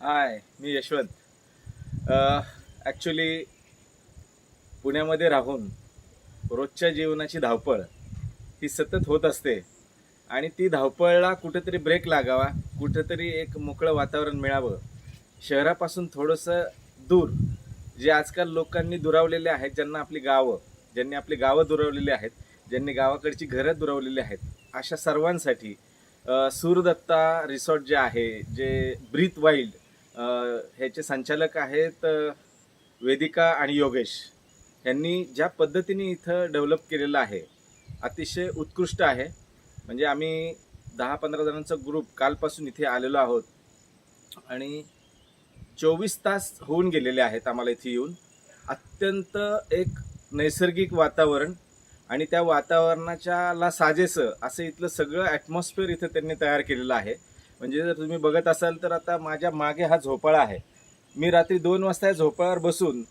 हाय, मी Yashwant. Actually पुण्यामध्ये राहून रोजच्या जीवनाची धावपळ ही सतत होत असते आणि ती धावपळला कुठेतरी ब्रेक लागावा, कुठेतरी एक मोकळं वातावरण मिळावं. शहरापासून थोडंसं दूर जे आजकाल लोकांनी दुरावलेले आहेत, ज्यांनी आपली गावं दुरावलेली आहेत, ज्यांनी गावाकडची घरं दुरावलेली आहेत, अशा सर्वांसाठी सूरदत्ता रिसॉर्ट जे आहे, जे ब्रीथ वाईल्ड ह्याचे संचालक आहेत वेदिका आणि योगेश. यांनी ज्या पद्धतीने इथं डेव्हलप केलेलं आहे अतिशय उत्कृष्ट आहे. म्हणजे आम्ही 10-15 जणांचा ग्रुप कालपासून इथे आलेलो आहोत आणि 24 तास होऊन गेलेले आहेत आम्हाला इथे येऊन. अत्यंत एक नैसर्गिक वातावरण आणि त्या वातावरणाच्याला साजेसं असं इथलं सगळं ॲटमॉस्फिअर इथं त्यांनी तयार केलेलं आहे. म्हणजे जर तुम्ही बघत असाल तर आता माझ्या मागे हा झोपाळा आहे. मी रात्री 2 वाजता या झोपाळ्यावर बसून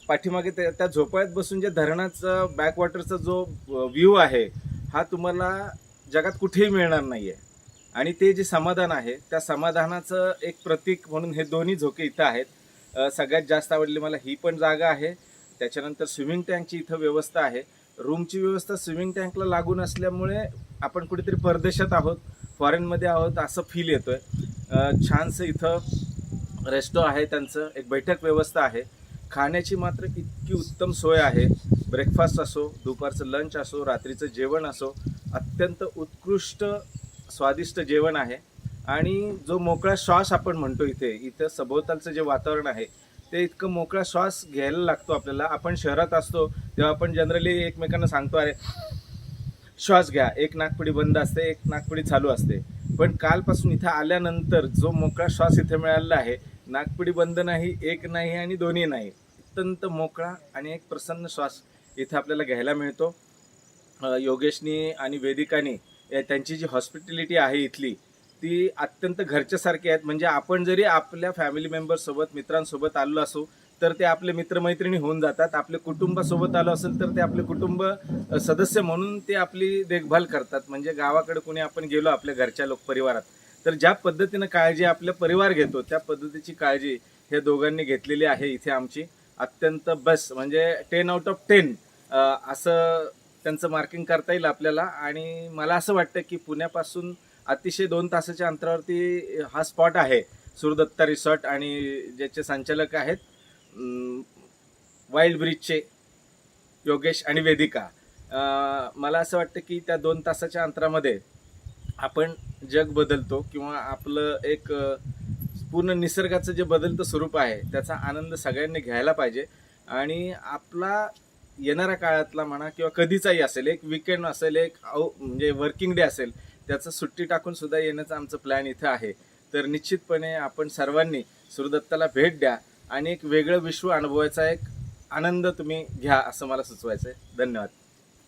पाठीमागे त्या झोपाळ्यात बसून जे धरणाचं बॅकवॉटरचा जो व्ह्यू आहे हा तुम्हाला जगात कुठेही मिळणार नाही आहे. आणि ते जे समाधान आहे त्या समाधानाचं एक प्रतीक म्हणून हे दोन्ही झोके इथं आहेत. सगळ्यात जास्त आवडली मला ही पण जागा आहे. त्याच्यानंतर स्विमिंग टँकची इथं व्यवस्था आहे. रूमची व्यवस्था स्विमिंग टँकला लागून असल्यामुळे आपण कुठेतरी परदेशात आहोत, फॉरेनमध्ये आहोत असं फील येतोय. छानसं इथं रेस्टो आहे, त्यांचं एक बैठक व्यवस्था आहे. खाण्याची मात्र इतकी उत्तम सोय आहे. ब्रेकफास्ट असो, दुपारचं लंच असो, रात्रीचं जेवण असो, अत्यंत उत्कृष्ट स्वादिष्ट जेवण आहे. आणि जो मोकळा श्वास आपण म्हणतो इथं सभोवतालचं जे वातावरण आहे ते इतकं मोकळा श्वास घ्यायला लागतो आपल्याला. आपण शहरात असतो तेव्हा आपण जनरली एकमेकांना सांगतो, अरे श्वास घ्या, एक नाकपुडी बंद असते, एक नाकपुडी चालू असते. पण कालपासून इथं आल्यानंतर जो मोकळा श्वास इथे मिळालेला आहे, नाकपुडी बंद नाही, एक नाही आणि दोन्ही नाही, अत्यंत मोकळा आणि एक प्रसन्न श्वास इथं आपल्याला घ्यायला मिळतो. योगेशनी आणि वेदिकानी त्यांची जी हॉस्पिटॅलिटी आहे इथली ती अत्यंत घरच्यासारखी आहेत. म्हणजे आपण जरी आपल्या फॅमिली मेंबर्ससोबत, मित्रांसोबत आलो असू तर ते आपले मित्रमैत्रिणी होऊन जातात. आपल्या कुटुंबासोबत आलो असेल तर ते आपले कुटुंब सदस्य म्हणून ते आपली देखभाल करतात. म्हणजे गावाकडे कोणी आपण गेलो आपल्या घरच्या परिवारात तर ज्या पद्धतीनं काळजी आपल्या परिवार घेतो त्या पद्धतीची काळजी हे दोघांनी घेतलेली आहे इथे आमची. अत्यंत बेस्ट, म्हणजे 10 आउट ऑफ 10 असं त्यांचं मार्किंग करता येईल आपल्याला. आणि मला असं वाटतं की पुण्यापासून अतिशय 2 तासाच्या अंतरावरती हा स्पॉट आहे सूरदत्ता रिसॉर्ट. आणि ज्याचे संचालक आहेत वाईल्ड ब्रिजचे योगेश आणि वेदिका. मला असं वाटतं की त्या 2 तासाच्या अंतरामध्ये आपण जग बदलतो किंवा आपलं एक पूर्ण निसर्गाचं जे बदलतं स्वरूप आहे त्याचा आनंद सगळ्यांनी घ्यायला पाहिजे. आणि आपला येणाऱ्या काळातला म्हणा किंवा कधीचाही असेल, एक विकेंड असेल, एक म्हणजे वर्किंग डे असेल, त्याचं सुट्टी टाकून सुद्धा येण्याचा आमचं प्लॅन इथं आहे. तर निश्चितपणे आपण सर्वांनी सूरदत्ताला भेट द्या आणि एक वेगळं विश्व अनुभवायचा एक आनंद तुम्ही घ्या असं मला सुचवायचं आहे. धन्यवाद.